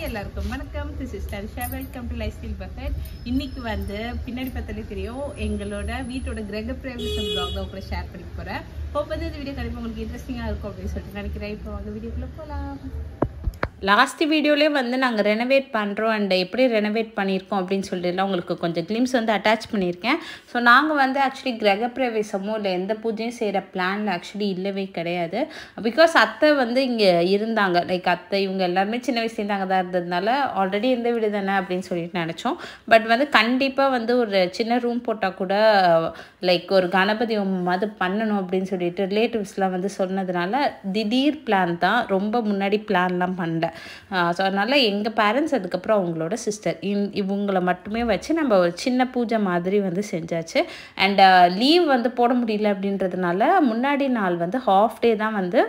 எல்லாருக்கும் வணக்கம். This is Darsha. Welcome to life style perfect. இன்னைக்கு வந்து பின்னாடி பார்த்தாலே தெரியும் எங்களோட வீட்டோட கிரகப்பிரவேசம் vlog தான் கூட ஷேர் பண்ணி போறேன். ஹோப் வந்து இந்த வீடியோ கண்டிப்பாக உங்களுக்கு இன்ட்ரெஸ்டிங்காக இருக்கும் அப்படின்னு சொல்லிட்டு நினைக்கிறேன். இப்போ வாங்க வீடியோக்குள்ள போகலாம். லாஸ்ட் வீடியோலேயே வந்து நாங்கள் ரெனோவேட் பண்ணுறோம் அண்ட் எப்படி ரெனோவேட் பண்ணியிருக்கோம் அப்படின்னு சொல்லிட்டுலாம் உங்களுக்கு கொஞ்சம் கிளிம்ஸ் வந்து அட்டாச் பண்ணியிருக்கேன். ஸோ நாங்கள் வந்து ஆக்சுவலி கிரகப்பிரவேசமோ இல்லை எந்த பூஜையும் செய்கிற பிளானில் ஆக்சுவலி இல்லவே கிடையாது. பிகாஸ் அத்தை வந்து இங்கே இருந்தாங்க, லைக் அத்தை இவங்க எல்லாருமே சின்ன வயசுலேருந்து அங்கே தான் இருந்ததுனால ஆல்ரெடி எந்த வீடு தானே அப்படின்னு சொல்லிட்டு நினச்சோம். பட் வந்து கண்டிப்பாக வந்து ஒரு சின்ன ரூம் போட்டால் கூட லைக் ஒரு கணபதி அது பண்ணணும் அப்படின்னு சொல்லிட்டு ரிலேட்டிவ்ஸ்லாம் வந்து சொன்னதுனால திடீர் பிளான் தான், ரொம்ப முன்னாடி பிளான்லாம் பண்ணல. ஸோ அதனால் எங்கள் பேரண்ட்ஸ் அதுக்கப்புறம் அவங்களோட சிஸ்டர் இவங்களை மட்டுமே வச்சு நம்ம ஒரு சின்ன பூஜை மாதிரி வந்து செஞ்சாச்சு. அண்ட் லீவ் வந்து போட முடியல அப்படின்றதுனால முன்னாடி நாள் வந்து ஹாஃப் டே தான் வந்து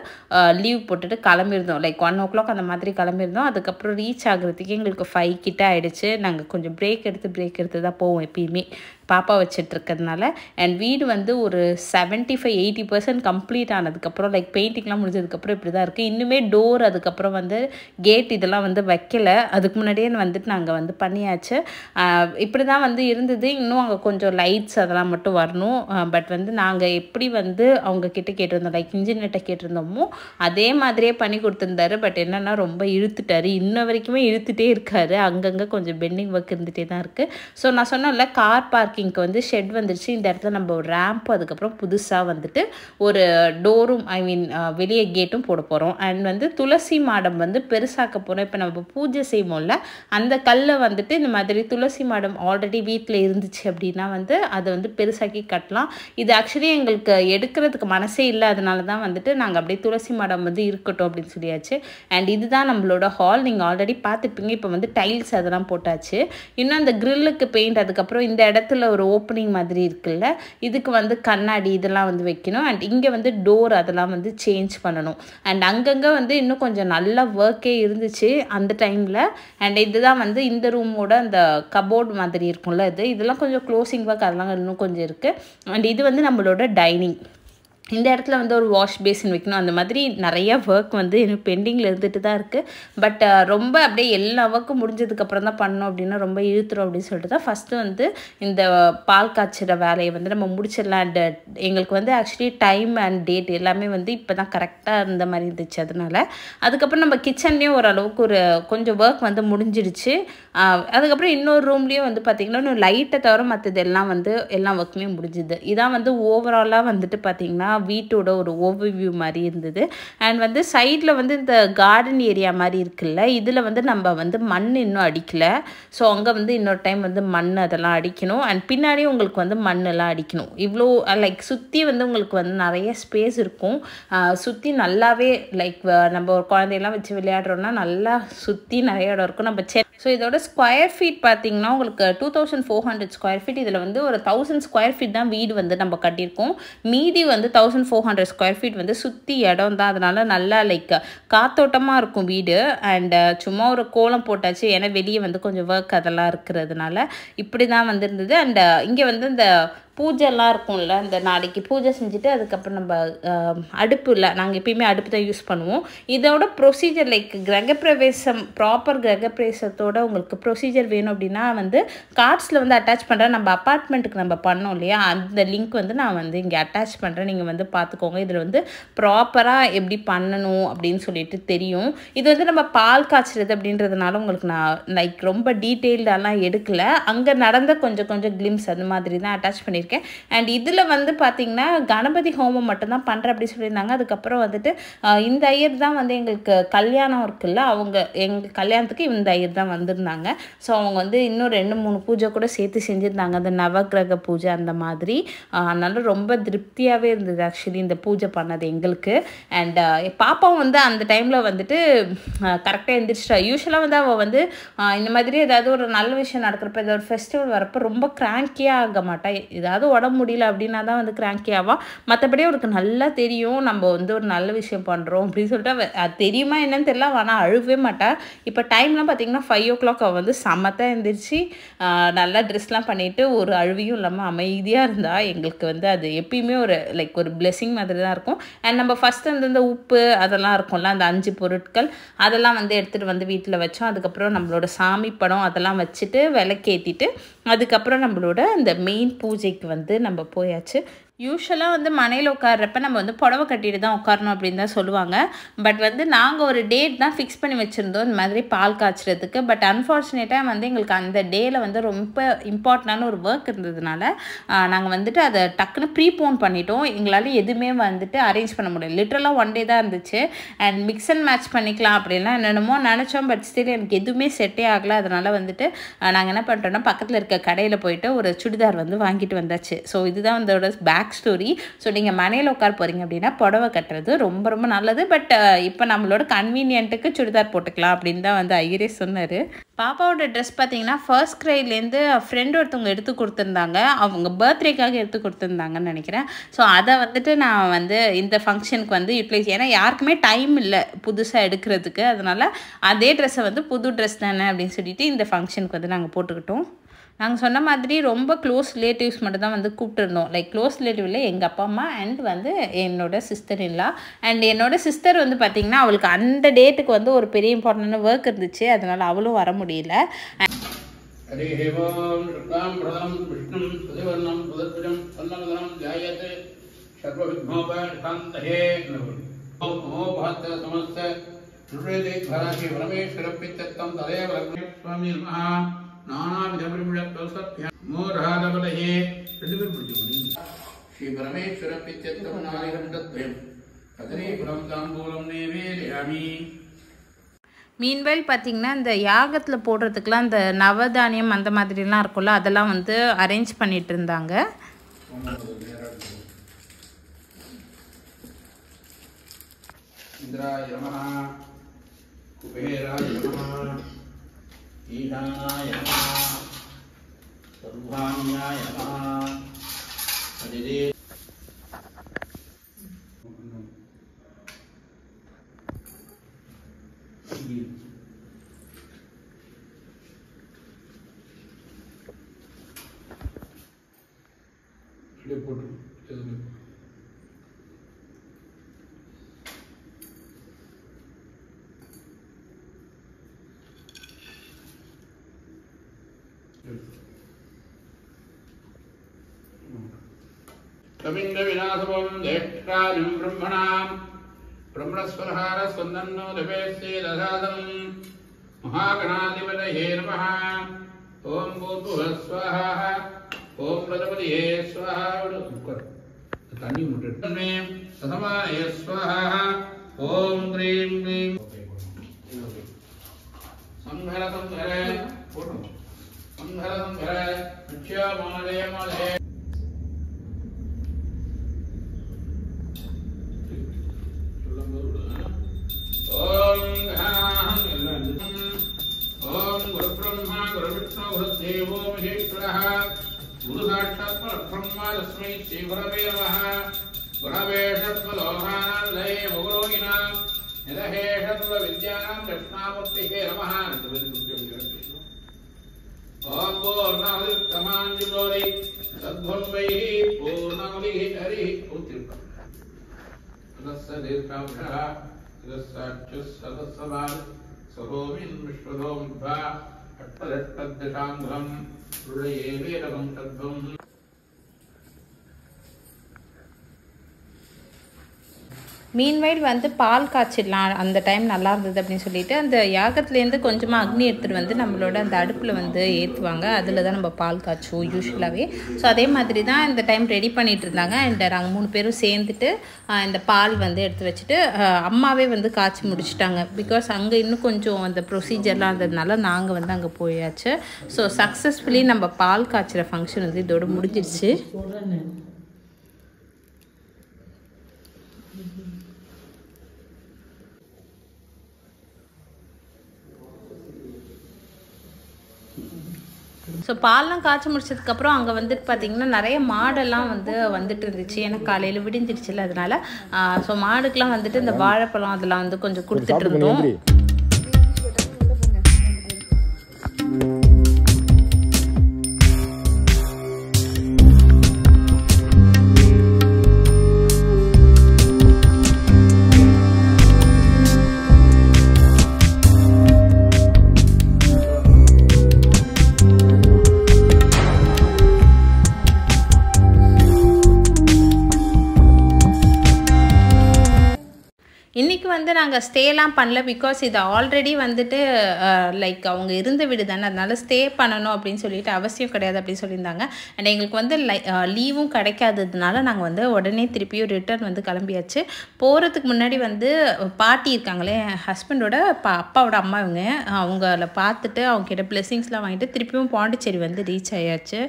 லீவ் போட்டுட்டு கிளம்பியிருந்தோம். லைக் 1 o'clock அந்த மாதிரி கிளம்பியிருந்தோம். அதுக்கப்புறம் ரீச் ஆகுறதுக்கு எங்களுக்கு 5 கிட்ட ஆகிடுச்சு. நாங்கள் கொஞ்சம் பிரேக் எடுத்து தான் போவோம் எப்பயுமே பாப்பா வச்சிட்ருக்கிறதுனால. அண்ட் வீடு வந்து ஒரு 75-80% கம்ப்ளீட் ஆனதுக்கப்புறம் லைக் பெயிண்டிங்லாம் முடிஞ்சதுக்கப்புறம் இப்படி தான் இருக்குது. இன்னுமே டோர் அதுக்கப்புறம் வந்து கேட் இதெல்லாம் வந்து வைக்கலை. அதுக்கு முன்னாடியே வந்துட்டு நாங்கள் வந்து பண்ணியாச்சு. இப்படி தான் வந்து இருந்தது. இன்னும் அங்கே கொஞ்சம் லைட்ஸ் அதெல்லாம் மட்டும் வரணும். பட் வந்து நாங்கள் எப்படி வந்து அவங்க கிட்ட கேட்டிருந்தோம், லைக் இன்ஜினியர்கிட்ட கேட்டிருந்தோமோ அதே மாதிரியே பண்ணி கொடுத்துருந்தாரு. பட் என்னென்னா ரொம்ப இழுத்துட்டாரு, இன்ன வரைக்குமே இழுத்துட்டே இருக்காரு. அங்கங்கே கொஞ்சம் பெண்டிங் ஒர்க் இருந்துகிட்டே தான் இருக்குது. ஸோ நான் சொன்னேன்ல, கார் பார்க்கிங்க்கு வந்து ஷெட் வந்துருச்சு. இந்த இடத்துல நம்ம ஒரு ரேம்ப் அதுக்கப்புறம் புதுசாக வந்துட்டு ஒரு டோரும் வெளியே கேட்டும் போட போகிறோம். அண்ட் வந்து துளசி மாடம் வந்து பெருசாக்க போகிறோம். இப்போ நம்ம பூஜை செய்வோம்ல, அந்த கல்லை வந்துட்டு இந்த மாதிரி துளசி மாடம் ஆல்ரெடி வீட்டில் இருந்துச்சு அப்படின்னா வந்து அதை வந்து பெருசாக்கி கட்டலாம். இது ஆக்சுவலி எங்களுக்கு எடுக்கிறதுக்கு மனசே இல்லை, அதனால தான் வந்துட்டு நாங்கள் அப்படியே துளசி மாடம் வந்து இருக்கட்டும் அப்படின்னு சொல்லியாச்சு. அண்ட் இதுதான் நம்மளோட ஹால். நீங்கள் ஆல்ரெடி பார்த்துப்பீங்க. இப்போ வந்து டைல்ஸ் அதெல்லாம் போட்டாச்சு. இன்னும் அந்த கிரில்லுக்கு பெயிண்ட், அதுக்கப்புறம் இந்த இடத்துல ஒரு ஓப்பனிங் மாதிரி இருக்குல்ல, இதுக்கு வந்து கண்ணாடி இதெல்லாம் வந்து வைக்கணும். அண்ட் இங்கே வந்து டோர் அதெல்லாம் வந்து சேஞ்ச் பண்ணணும். அண்ட் அங்கங்கே வந்து இன்னும் கொஞ்சம் நல்ல ஒர்க்கே இருந்துச்சு அந்த டைமில். அண்ட் இதுதான் வந்து இந்த ரூமோட அந்த கபோர்டு மாதிரி இருக்கும்ல, இதெல்லாம் கொஞ்சம் க்ளோசிங் ஒர்க் அதெல்லாம் இன்னும் கொஞ்சம் இருக்குது. அண்ட் இது வந்து நம்மளோட டைனிங். இந்த இடத்துல வந்து ஒரு வாஷ் பேசின் வைக்கணும். அந்த மாதிரி நிறையா ஒர்க் வந்து எனக்கு பெண்டிங்கில் இருந்துட்டு தான் இருக்குது. பட் ரொம்ப அப்படியே எல்லா ஒர்க்கும் முடிஞ்சதுக்கப்புறம் தான் பண்ணோம் அப்படின்னா ரொம்ப இழுத்துரும் அப்படின்னு சொல்லிட்டு தான் ஃபஸ்ட்டு வந்து இந்த பால் காய்ச்சிற வேலையை வந்து நம்ம முடிச்சிடலாம். அண்ட் எங்களுக்கு வந்து ஆக்சுவலி டைம் அண்ட் டேட் எல்லாமே வந்து இப்போ தான் கரெக்டாக இருந்த மாதிரி இருந்துச்சு. அதுக்கப்புறம் நம்ம கிச்சன்லேயும் ஓரளவுக்கு ஒரு கொஞ்சம் ஒர்க் வந்து முடிஞ்சிடுச்சு. அதுக்கப்புறம் இன்னொரு ரூம்லேயும் வந்து பார்த்திங்கன்னா இன்னும் லைட்டை தவிர மற்றது எல்லாம் வந்து எல்லா ஒர்க்குமே முடிஞ்சுது. இதான் வந்து ஓவராலாக வந்துட்டு பார்த்திங்கன்னா வீட்டோட ஒரு ஓவர்வியூ மாதிரி இருந்தது. அண்ட் வந்து சைடில் வந்து இந்த கார்டன் ஏரியா மாதிரி இருக்குல்ல, இதில் வந்து நம்ம வந்து மண் இன்னும் அடிக்கலை. ஸோ அங்கே வந்து இன்னொரு டைம் வந்து மண் அதெல்லாம் அடிக்கணும். அண்ட் பின்னாடியும் உங்களுக்கு வந்து மண்ணெல்லாம் அடிக்கணும். இவ்வளோ லைக் சுற்றி வந்து உங்களுக்கு வந்து நிறைய ஸ்பேஸ் இருக்கும். சுற்றி நல்லாவே லைக் நம்ம ஒரு குழந்தையெல்லாம் வச்சு விளையாடுறோன்னா நல்லா சுற்றி நிறைய இடம் இருக்கும். நம்ம ஸோ இதோட ஸ்கொயர் ஃபீட் பார்த்திங்கன்னா உங்களுக்கு 2400 ஸ்கொயர் ஃபீட். இதில் வந்து ஒரு 1000 ஸ்கொயர் ஃபீட் தான் வீடு வந்து நம்ம கட்டியிருக்கோம். மீதி வந்து 1400 ஸ்கொயர் ஃபீட் வந்து சுற்றி இடம் தான். அதனால நல்லா லைக் காத்தோட்டமாக இருக்கும் வீடு. அண்ட் சும்மா ஒரு கோலம் போட்டாச்சு, ஏன்னா வெளியே வந்து கொஞ்சம் ஒர்க் அதெல்லாம் இருக்கிறதுனால இப்படி தான் வந்து இருந்தது. அண்ட் இங்கே வந்து இந்த பூஜைலாம் இருக்கும்ல, இந்த நாளைக்கு பூஜை செஞ்சுட்டு அதுக்கப்புறம் நம்ம அடுப்பு இல்லை, நாங்கள் எப்பயுமே அடுப்பு தான் யூஸ் பண்ணுவோம். இதோட ப்ரொசீஜர் லைக் கிரகப்பிரவேசம் ப்ராப்பர் கிரகப்பிரவேசத்தோட உங்களுக்கு ப்ரொசீஜர் வேணும் அப்படின்னா வந்து கார்ட்ஸில் வந்து அட்டாச் பண்ணுறேன். நம்ம அப்பார்ட்மெண்ட்டுக்கு நம்ம பண்ணோம் இல்லையா, அந்த லிங்க் வந்து நான் வந்து இங்கே அட்டாச் பண்ணுறேன். நீங்கள் வந்து பார்த்துக்கோங்க. இதில் வந்து ப்ராப்பராக எப்படி பண்ணணும் அப்படின்னு சொல்லிட்டு தெரியும். இது வந்து நம்ம பால் காய்ச்சிறது அப்படின்றதுனால உங்களுக்கு நான் லைக் ரொம்ப டீட்டெயில்டெல்லாம் எடுக்கலை. அங்கே நடந்த கொஞ்சம் கிளிம்ஸ் அந்த மாதிரி தான் அட்டாச் பண்ணியிருக்கேன். அண்ட் இதில் வந்து பார்த்திங்கன்னா கணபதி ஹோமம் மட்டும்தான் பண்ணுறேன் அப்படி சொல்லியிருந்தாங்க. அதுக்கப்புறம் வந்துட்டு இந்த ஐயர் தான் வந்து எங்களுக்கு கல்யாணம் இருக்குல்ல, அவங்க எங்கள் கல்யாணத்துக்கு இந்த ஐயர் தான் வந்திருந்தாங்க. ஸோ அவங்க வந்து இன்னும் 2-3 பூஜை கூட சேர்த்து செஞ்சுருந்தாங்க, அந்த நவகிரக பூஜை அந்த மாதிரி. அதனால ரொம்ப திருப்தியாகவே இருந்தது ஆக்சுவலி இந்த பூஜை பண்ணது எங்களுக்கு. அண்ட் பாப்பாவும் வந்து அந்த டைமில் வந்துட்டு கரெக்டாக எழுந்திரிச்சிட்டா. யூஸ்வலாக வந்து அவள் வந்து இந்த மாதிரி ஏதாவது ஒரு நல்ல விஷயம் நடக்கிறப்ப, ஏதாவது ஒரு ஃபெஸ்டிவல் வரப்போ ரொம்ப கிராங்கியாக ஆக மாட்டா. ஏதாவது ஏதாவது உடம்பு முடியல அப்படின்னா தான் வந்து கிராங்கி ஆவா. மற்றபடி அவருக்கு நல்லா தெரியும் நம்ம வந்து ஒரு நல்ல விஷயம் பண்ணுறோம் அப்படின்னு சொல்லிட்டு அது தெரியுமா என்னன்னு தெரியல, ஆனால் அழுவே மாட்டா. இப்போ டைம்லாம் பார்த்தீங்கன்னா 5 o'clock அவள் வந்து சமத்தாக எழுந்திரிச்சு நல்லா ட்ரெஸ்லாம் பண்ணிவிட்டு ஒரு அழுவியும் இல்லாமல் அமைதியாக இருந்தால் எங்களுக்கு வந்து அது எப்பயுமே ஒரு லைக் ஒரு பிளெஸிங் மாதிரி தான் இருக்கும். அண்ட் நம்ம ஃபஸ்ட்டு வந்து இந்த உப்பு அதெல்லாம் இருக்கும்ல, அந்த 5 பொருட்கள் அதெல்லாம் வந்து எடுத்துகிட்டு வந்து வீட்டில் வச்சோம். அதுக்கப்புறம் நம்மளோட சாமி படம் அதெல்லாம் வச்சுட்டு விளக்கேற்றிட்டு அதுக்கப்புறம் நம்மளோட இந்த மெயின் பூஜைக்கு வந்து நம்ம போயாச்சு. யூஸ்வலாக வந்து மனையில் உட்கார்றப்ப நம்ம வந்து புடவை கட்டிட்டு தான் உட்காரணும் அப்படின்னு தான் சொல்லுவாங்க. பட் வந்து நாங்கள் ஒரு டேட் தான் ஃபிக்ஸ் பண்ணி வச்சுருந்தோம் இந்த மாதிரி பால் காய்ச்சறதுக்கு. பட் அன்ஃபார்ச்சுனேட்டாக வந்து எங்களுக்கு அந்த டேயில் வந்து ரொம்ப இம்பார்ட்டண்டான ஒரு ஒர்க் இருந்ததுனால நாங்கள் வந்துட்டு அதை டக்குன்னு ப்ரீபோன் பண்ணிட்டோம். எங்களால் எதுவுமே வந்துட்டு அரேஞ்ச் பண்ண முடியல. லிட்ரலாக 1 day தான் இருந்துச்சு. அண்ட் மிக்ஸ் அண்ட் மேட்ச் பண்ணிக்கலாம் அப்படின்லாம் என்னென்னமோ நினச்சோம். பட் ஸ்டில் எனக்கு எதுவுமே செட்டே ஆகலை. அதனால் வந்துட்டு நாங்கள் என்ன பண்ணிட்டோம்னா பக்கத்தில் இருக்க கடையில் போயிட்டு ஒரு சுடிதார் வந்து வாங்கிட்டு வந்தாச்சு. ஸோ இதுதான் வந்து பேக் ஸ்டோரி. ஸோ நீங்கள் மனையில் உட்கார போகிறீங்க அப்படின்னா புடவை கட்டுறது ரொம்ப ரொம்ப நல்லது. பட் இப்போ நம்மளோட கன்வீனியன்ட்டுக்கு சுடிதார் போட்டுக்கலாம் அப்படின்னு தான் வந்து ஐயரே சொன்னார். பாப்பாவோட ட்ரெஸ் பார்த்தீங்கன்னா ஃபர்ஸ்ட் கிரைட்லேருந்து ஃப்ரெண்ட் ஒருத்தவங்க எடுத்து கொடுத்துருந்தாங்க. அவங்க பர்த்டேக்காக எடுத்து கொடுத்துருந்தாங்கன்னு நினைக்கிறேன். ஸோ அதை வந்துட்டு நான் வந்து இந்த ஃபங்க்ஷனுக்கு வந்து யூட்டிலைஸ், ஏன்னா யாருக்குமே டைம் இல்லை புதுசாக எடுக்கிறதுக்கு. அதனால் அதே ட்ரெஸ்ஸை வந்து புது ட்ரெஸ் தானே அப்படின்னு சொல்லிட்டு இந்த ஃபங்க்ஷனுக்கு வந்து நாங்கள் போட்டுக்கிட்டோம். நாங்கள் சொன்ன மாதிரி ரொம்ப க்ளோஸ் ரிலேட்டிவ்ஸ் மட்டும் தான் வந்து கூப்பிட்டுருந்தோம். லைக் க்ளோஸ் ரிலேட்டிவில் எங்கள் அப்பா அம்மா அண்ட் வந்து என்னோட சிஸ்டர் இல்லா. அண்ட் என்னோட சிஸ்டர் வந்து பார்த்திங்கன்னா அவளுக்கு அந்த டேட்டுக்கு வந்து ஒரு பெரிய இம்பார்ட்டண்டான ஒர்க் இருந்துச்சு. அதனால் அவளும் வர முடியல. श्री परमेश्वर पित्यत्तम नारिहं तत्त्वं कदलीफलं ताम्बूलं नैवेदयामि. மீன்வைல் பார்த்திங்கன்னா இந்த யாகத்தில் போடுறதுக்குலாம் இந்த நவதானியம் அந்த மாதிரிலாம் இருக்கும்ல, அதெல்லாம் வந்து அரேஞ்ச் பண்ணிட்டு இருந்தாங்க. இந்திராய நமஹ, குபேராய நமஹ, ஈசானாய நமஹ, சர்வாண்யாய நமஹ. அதிதே போட்டு कविंद विनाशवं देष्ट्राजं ब्रह्मणां ब्रह्मणस्वरहार स्वन्दन्नो दवेस्ये दधादं महागणाधिपतये नमः. ओम भूर्भुवः स्वाहा, ओम प्रजापतये स्वाहा. तन्नी मुट्टे में सतमाय स्वाहा. ओम ह्रीं क्लीं संहर संहर संहर संहर मुख्य मालय मालय. ओम गुरु ब्रह्मा गुरु विष्णु गुरुदेवो महेश्वरः गुरु साक्षात् परब्रह्म तस्मै श्री गुरवे नमः. गुरवे षट्पदोहानन्दये भवरोगिणां निरहे षट्पदविद्यानां दक्षिणामूर्तिहे नमः. ओम पूर्णाहुतिक्रमाञ्जुलोरि सद्भुन्वैः पूर्णमुदिः हरिः उत्तिष्ठत्. तस्य दीर्घाभ्यः सदस्सवान् सहोमिन् विश्वधोमुद्भा अट्टदष्टद्दशाङ्घ्रं हृदये वेदकं तद्वम्. மீன்வைல் வந்து பால் காய்ச்சிடலாம் அந்த டைம் நல்லா இருந்தது அப்படின்னு சொல்லிட்டு அந்த யாகத்துலேருந்து கொஞ்சமாக அக்னி எடுத்துகிட்டு வந்து நம்மளோட அந்த அடுப்பில் வந்து ஏற்றுவாங்க. அதில் தான் நம்ம பால் காய்ச்சுவோம் யூஸ்வலாகவே. ஸோ அதே மாதிரி தான் இந்த டைம் ரெடி பண்ணிகிட்டு இருந்தாங்க. அண்ட் நாங்கள் 3 பேரும் சேர்ந்துட்டு இந்த பால் வந்து எடுத்து வச்சுட்டு அம்மாவே வந்து காய்ச்சி முடிச்சுட்டாங்க. பிகாஸ் அங்கே இன்னும் கொஞ்சம் அந்த ப்ரொசீஜர்லாம் இருந்ததுனால நாங்கள் வந்து அங்கே போயாச்சு. ஸோ சக்ஸஸ்ஃபுல்லி நம்ம பால் காய்ச்சிற ஃபங்க்ஷன் வந்து இதோடு முடிஞ்சிடுச்சு. ஸோ பால்லாம் காய்ச்சி முடிச்சதுக்கப்புறம் அங்கே வந்துட்டு பார்த்திங்கன்னா நிறைய மாடெல்லாம் வந்துட்டு இருந்துச்சு. ஏன்னா காலையில் விடிஞ்சிருச்சுல, அதனால ஸோ மாடுக்கெலாம் வந்துட்டு இந்த வாழைப்பழம் அதெல்லாம் வந்து கொஞ்சம் கொடுத்துட்டு இருந்தோம். இன்றைக்கி வந்து நாங்கள் ஸ்டேலாம் பண்ணல. பிகாஸ் இது ஆல்ரெடி வந்துட்டு லைக் அவங்க இருந்த வீடு தானே, அதனால ஸ்டே பண்ணணும் அப்படின்னு சொல்லிட்டு அவசியம் கிடையாது அப்படின்னு சொல்லியிருந்தாங்க. அண்ட் எங்களுக்கு வந்து லீவும் கிடைக்காததுனால நாங்கள் வந்து உடனே திருப்பியும் ரிட்டர்ன் வந்து கிளம்பியாச்சு. போகிறதுக்கு முன்னாடி வந்து பாட்டி இருக்காங்களே, ஹஸ்பண்டோட அப்பாவோட அம்மா, இவங்க அவங்கள பார்த்துட்டு அவங்ககிட்ட பிளெஸிங்ஸ்லாம் வாங்கிட்டு திருப்பியும் பாண்டிச்சேரி வந்து ரீச் ஆயாச்சு.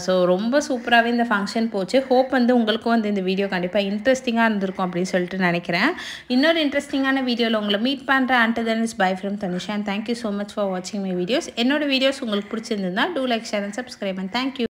ஸோ ரொம்ப சூப்பராகவே இந்த ஃபங்க்ஷன் போச்சு. ஹோப் வந்து உங்களுக்கும் வந்து இந்த வீடியோ கண்டிப்பாக இன்ட்ரெஸ்டிங்காக இருந்திருக்கும் அப்படின்னு சொல்லிட்டு நினைக்கிறேன். இன்னொரு இன்ட்ரெஸ்டிங்கான வீடியோவில் உங்களை மீட் பண்ணுறேன். Until then, it's bye from Tanisha and thank you so much for watching my videos. என்னோட வீடியோஸ் உங்களுக்கு பிடிச்சிருந்தா do like, share and subscribe and thank you.